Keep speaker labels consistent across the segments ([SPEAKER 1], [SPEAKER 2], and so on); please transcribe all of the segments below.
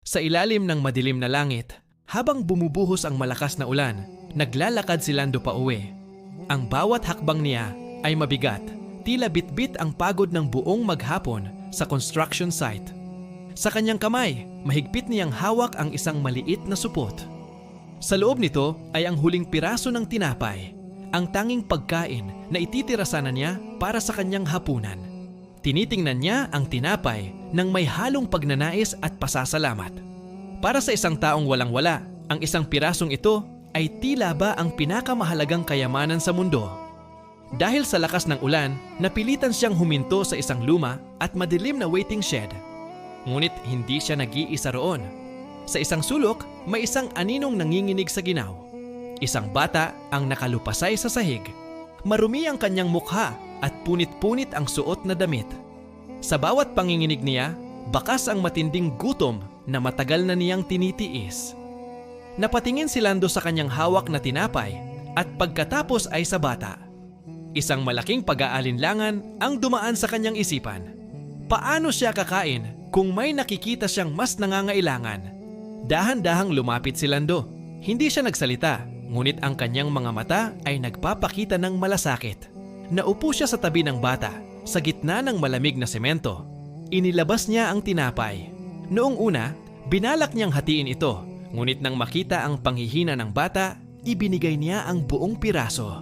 [SPEAKER 1] Sa ilalim ng madilim na langit, habang bumubuhos ang malakas na ulan, naglalakad si Lando pa uwi. Ang bawat hakbang niya ay mabigat, tila bitbit ang pagod ng buong maghapon sa construction site. Sa kanyang kamay, mahigpit niyang hawak ang isang maliit na supot. Sa loob nito ay ang huling piraso ng tinapay, ang tanging pagkain na ititira sana niya para sa kanyang hapunan. Tinitingnan niya ang tinapay nang may halong pagnanais at pasasalamat. Para sa isang taong walang-wala, ang isang pirasong ito ay tila ba ang pinakamahalagang kayamanan sa mundo. Dahil sa lakas ng ulan, napilitan siyang huminto sa isang luma at madilim na waiting shed. Ngunit hindi siya nag-iisa roon. Sa isang sulok, may isang aninong nanginginig sa ginaw. Isang bata ang nakalupasay sa sahig. Marumi ang kanyang mukha at punit-punit ang suot na damit. Sa bawat panginginig niya, bakas ang matinding gutom na matagal na niyang tinitiis. Napatingin si Lando sa kanyang hawak na tinapay at pagkatapos ay sa bata. Isang malaking pag-aalinlangan ang dumaan sa kanyang isipan. Paano siya kakain kung may nakikita siyang mas nangangailangan? Dahan-dahang lumapit si Lando. Hindi siya nagsalita, ngunit ang kanyang mga mata ay nagpapakita ng malasakit. Naupo siya sa tabi ng bata, sa gitna ng malamig na semento. Inilabas niya ang tinapay. Noong una, binalak niyang hatiin ito, ngunit nang makita ang panghihina ng bata, ibinigay niya ang buong piraso.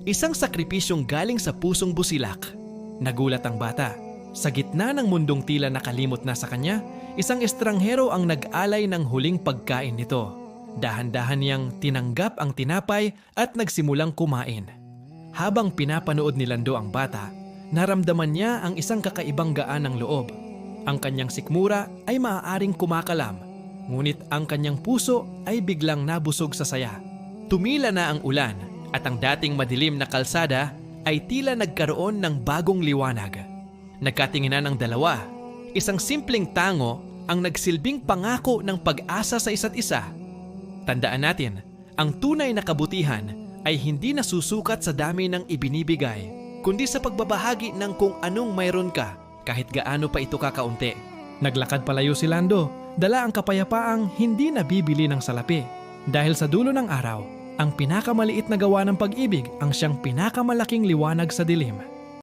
[SPEAKER 1] Isang sakripisyong galing sa pusong busilak. Nagulat ang bata. Sa gitna ng mundong tila nakalimot na sa kanya, isang estranghero ang nag-alay ng huling pagkain nito. Dahan-dahan niyang tinanggap ang tinapay at nagsimulang kumain. Habang pinapanood ni Lando ang bata, naramdaman niya ang isang kakaibang gaan ng loob. Ang kanyang sikmura ay maaaring kumakalam, ngunit ang kanyang puso ay biglang nabusog sa saya. Tumila na ang ulan at ang dating madilim na kalsada ay tila nagkaroon ng bagong liwanag. Nagkatinginan ang dalawa. Isang simpleng tango ang nagsilbing pangako ng pag-asa sa isa't isa. Tandaan natin, ang tunay na kabutihan ay hindi nasusukat sa dami ng ibinibigay, kundi sa pagbabahagi ng kung anong mayroon ka, kahit gaano pa ito kakaunti. Naglakad palayo si Lando, dala ang kapayapaang hindi nabibili ng salapi. Dahil sa dulo ng araw, ang pinakamaliit na gawa ng pag-ibig ang siyang pinakamalaking liwanag sa dilim.